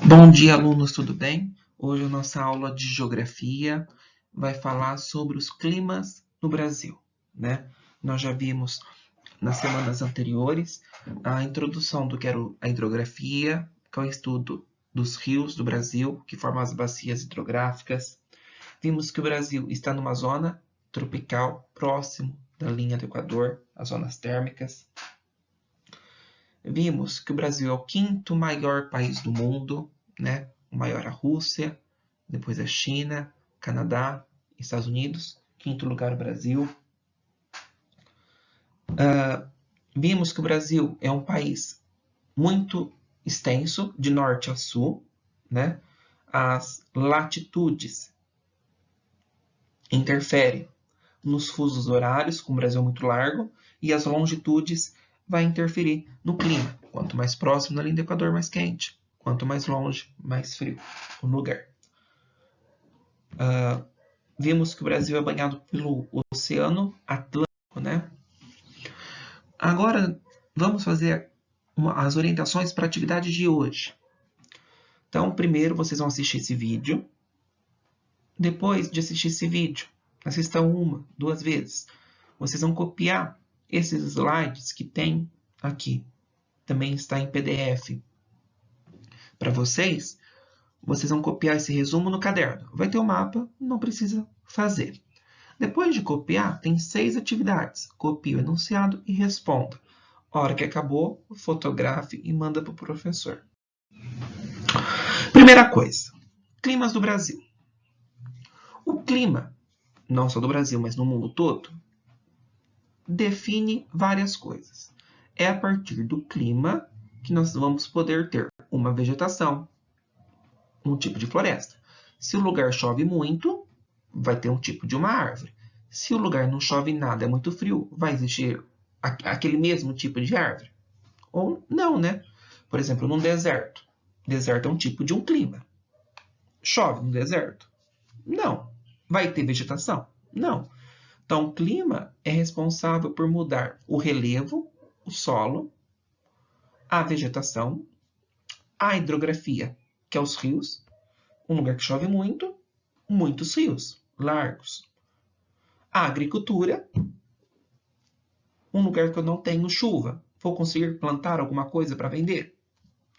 Bom dia, alunos, tudo bem? Hoje a nossa aula de geografia vai falar sobre os climas no Brasil, né? Nós já vimos nas semanas anteriores a introdução do que era a hidrografia, que é o estudo dos rios do Brasil, que formam as bacias hidrográficas. Vimos que o Brasil está numa zona tropical próximo da linha do Equador, as zonas térmicas. Vimos que o Brasil é o quinto maior país do mundo, né? O maior é a Rússia, depois a China, Canadá, Estados Unidos, quinto lugar o Brasil. Vimos que o Brasil é um país muito extenso, de norte a sul, né? As latitudes interferem nos fusos horários, como o Brasil é muito largo, e as longitudes vai interferir no clima. Quanto mais próximo da linha do Equador, mais quente. Quanto mais longe, mais frio o lugar. Vimos que o Brasil é banhado pelo Oceano Atlântico, né? Agora, vamos fazer as orientações para a atividade de hoje. Então, primeiro vocês vão assistir esse vídeo. Depois de assistir esse vídeo, assistam uma, duas vezes. Vocês vão copiar esses slides que tem aqui. Também está em PDF. Para vocês vão copiar esse resumo no caderno. Vai ter o mapa, não precisa fazer. Depois de copiar, tem 6 atividades. Copie o enunciado e responda. A hora que acabou, fotografe e manda para o professor. Primeira coisa, climas do Brasil. O clima, não só do Brasil, mas no mundo todo, define várias coisas. É a partir do clima que nós vamos poder ter uma vegetação, um tipo de floresta. Se o lugar chove muito, vai ter um tipo de uma árvore. Se o lugar não chove nada, é muito frio, vai existir aquele mesmo tipo de árvore? Ou não, né? Por exemplo, num deserto. Deserto é um tipo de um clima. Chove no deserto? Não. Vai ter vegetação? Não. Então, o clima é responsável por mudar o relevo, o solo, a vegetação, a hidrografia, que é os rios. Um lugar que chove muito, muitos rios largos. A agricultura, um lugar que eu não tenho chuva, vou conseguir plantar alguma coisa para vender?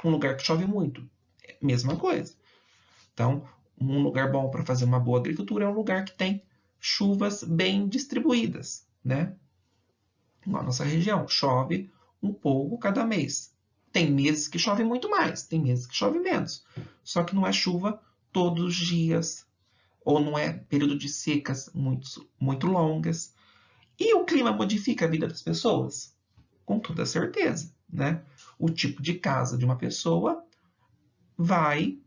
Um lugar que chove muito, mesma coisa. Então, um lugar bom para fazer uma boa agricultura é um lugar que tem chuvas bem distribuídas, né? Na nossa região, chove um pouco cada mês. Tem meses que chove muito mais, tem meses que chove menos. Só que não é chuva todos os dias, ou não é período de secas muito longas. E o clima modifica a vida das pessoas? Com toda certeza, né? O tipo de casa de uma pessoa vai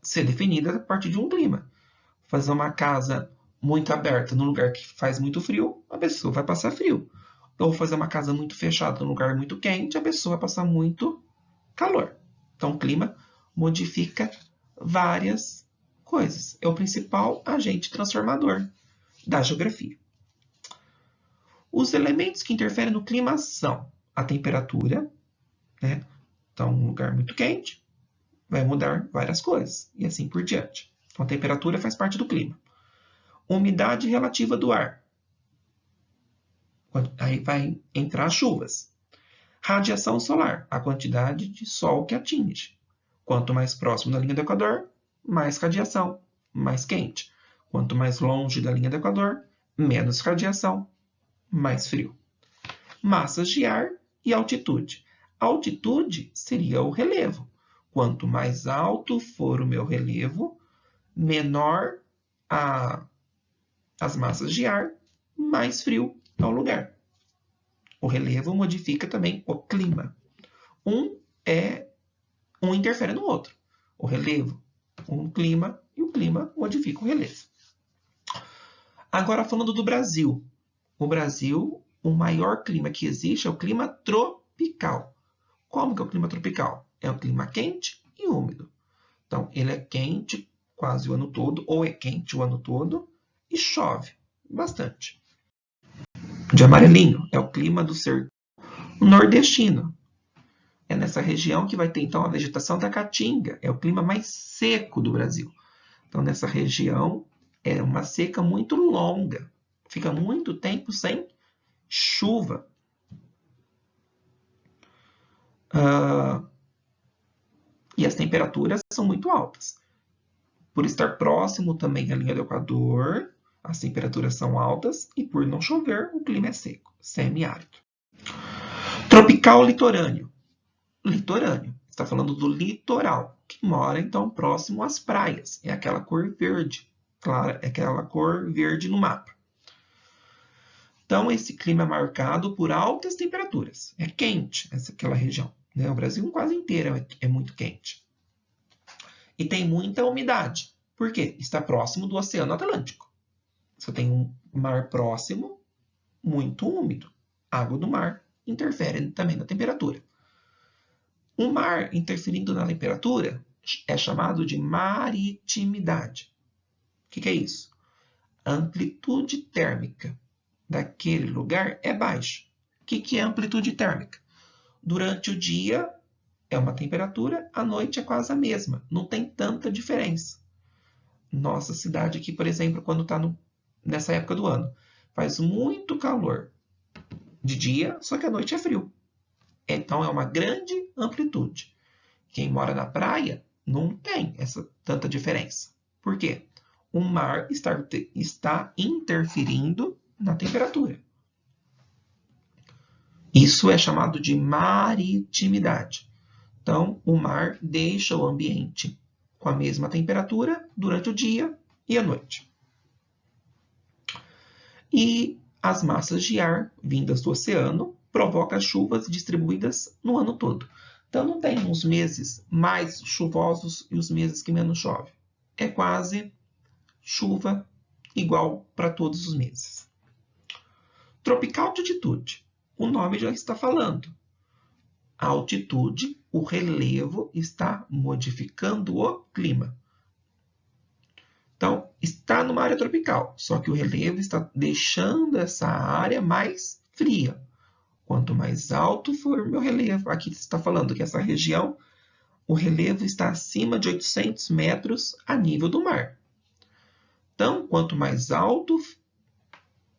ser definida a partir de um clima. Fazer uma casa muito aberta num lugar que faz muito frio, a pessoa vai passar frio. Ou fazer uma casa muito fechada num lugar muito quente, a pessoa vai passar muito calor. Então, o clima modifica várias coisas. É o principal agente transformador da geografia. Os elementos que interferem no clima são a temperatura, né? Então, um lugar muito quente vai mudar várias coisas, e assim por diante. Então, a temperatura faz parte do clima. Umidade relativa do ar. Aí vai entrar as chuvas. Radiação solar, a quantidade de sol que atinge. Quanto mais próximo da linha do Equador, mais radiação, mais quente. Quanto mais longe da linha do Equador, menos radiação, mais frio. Massas de ar e altitude. Altitude seria o relevo. Quanto mais alto for o meu relevo, menor as massas de ar, mais frio é o lugar. O relevo modifica também o clima. Um interfere no outro. O relevo, um clima, e o clima modifica o relevo. Agora, falando do Brasil. O Brasil, o maior clima que existe é o clima tropical. Como que é o clima tropical? É um clima quente e úmido. Então, ele é quente quase o ano todo, ou é quente o ano todo, e chove bastante. De amarelinho é o clima do sertão nordestino. É nessa região que vai ter, então, a vegetação da caatinga. É o clima mais seco do Brasil. Então, nessa região, é uma seca muito longa. Fica muito tempo sem chuva. E as temperaturas são muito altas. Por estar próximo também à linha do Equador, as temperaturas são altas e por não chover, o clima é seco, semiárido. Tropical litorâneo. Litorâneo, está falando do litoral, que mora então próximo às praias. É aquela cor verde, clara, é aquela cor verde no mapa. Então, esse clima é marcado por altas temperaturas. É quente aquela região. Né? O Brasil quase inteiro é muito quente. E tem muita umidade. Por quê? Está próximo do Oceano Atlântico. Você tem um mar próximo, muito úmido. A água do mar interfere também na temperatura. O mar interferindo na temperatura é chamado de maritimidade. O que é isso? A amplitude térmica daquele lugar é baixa. O que é amplitude térmica? Durante o dia é uma temperatura, à noite é quase a mesma. Não tem tanta diferença. Nossa cidade aqui, por exemplo, quando está nessa época do ano, faz muito calor de dia, só que à noite é frio. Então é uma grande amplitude. Quem mora na praia não tem essa tanta diferença. Por quê? O mar está interferindo na temperatura. Isso é chamado de maritimidade. Então, o mar deixa o ambiente com a mesma temperatura durante o dia e a noite. E as massas de ar vindas do oceano provocam chuvas distribuídas no ano todo. Então, não tem uns meses mais chuvosos e os meses que menos chove. É quase chuva igual para todos os meses. Tropical de altitude. O nome já está falando. A altitude, o relevo, está modificando o clima. Então, está numa área tropical, só que o relevo está deixando essa área mais fria. Quanto mais alto for o meu relevo, aqui está falando que essa região, o relevo está acima de 800 metros a nível do mar. Então, quanto mais alto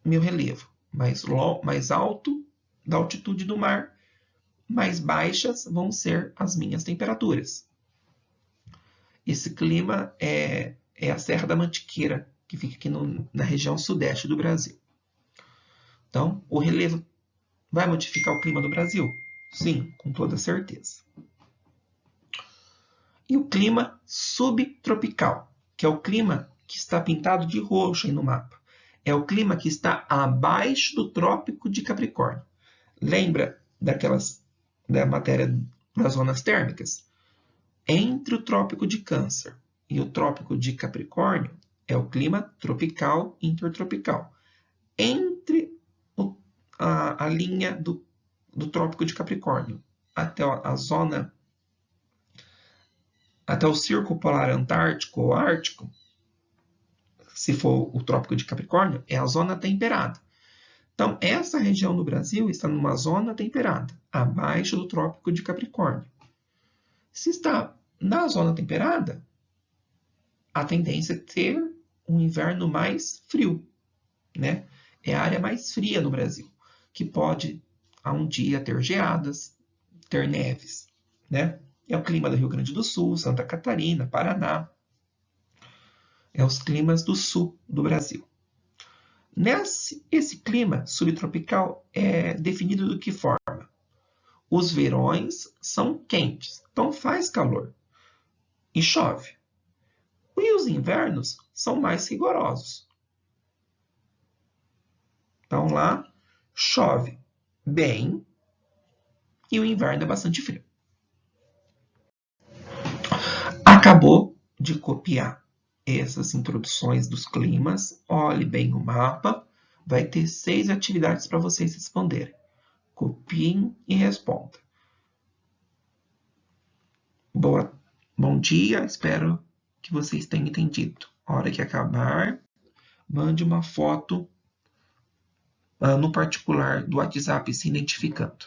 meu relevo, mais alto da altitude do mar, mais baixas vão ser as minhas temperaturas. Esse clima é a Serra da Mantiqueira, que fica aqui na região sudeste do Brasil. Então, o relevo vai modificar o clima do Brasil? Sim, com toda certeza. E o clima subtropical, que é o clima que está pintado de roxo aí no mapa. É o clima que está abaixo do Trópico de Capricórnio. Lembra da matéria das zonas térmicas? Entre o Trópico de Câncer e o Trópico de Capricórnio é o clima tropical intertropical. Entre a linha do Trópico de Capricórnio até a zona, até o Círculo Polar Antártico ou Ártico, se for o Trópico de Capricórnio, é a zona temperada. Então, essa região do Brasil está numa zona temperada, abaixo do Trópico de Capricórnio. Se está na zona temperada, a tendência é ter um inverno mais frio, né? É a área mais fria no Brasil, que pode, a um dia, ter geadas, ter neves, né? É o clima do Rio Grande do Sul, Santa Catarina, Paraná. É os climas do sul do Brasil. Esse clima subtropical é definido de que forma? Os verões são quentes, então faz calor e chove. E os invernos são mais rigorosos. Então lá chove bem e o inverno é bastante frio. Acabou de copiar essas introduções dos climas. Olhe bem o mapa. Vai ter 6 atividades para vocês responderem. Copiem e respondam. Bom dia, espero que vocês tenham entendido. A hora que acabar, mande uma foto no particular do WhatsApp se identificando.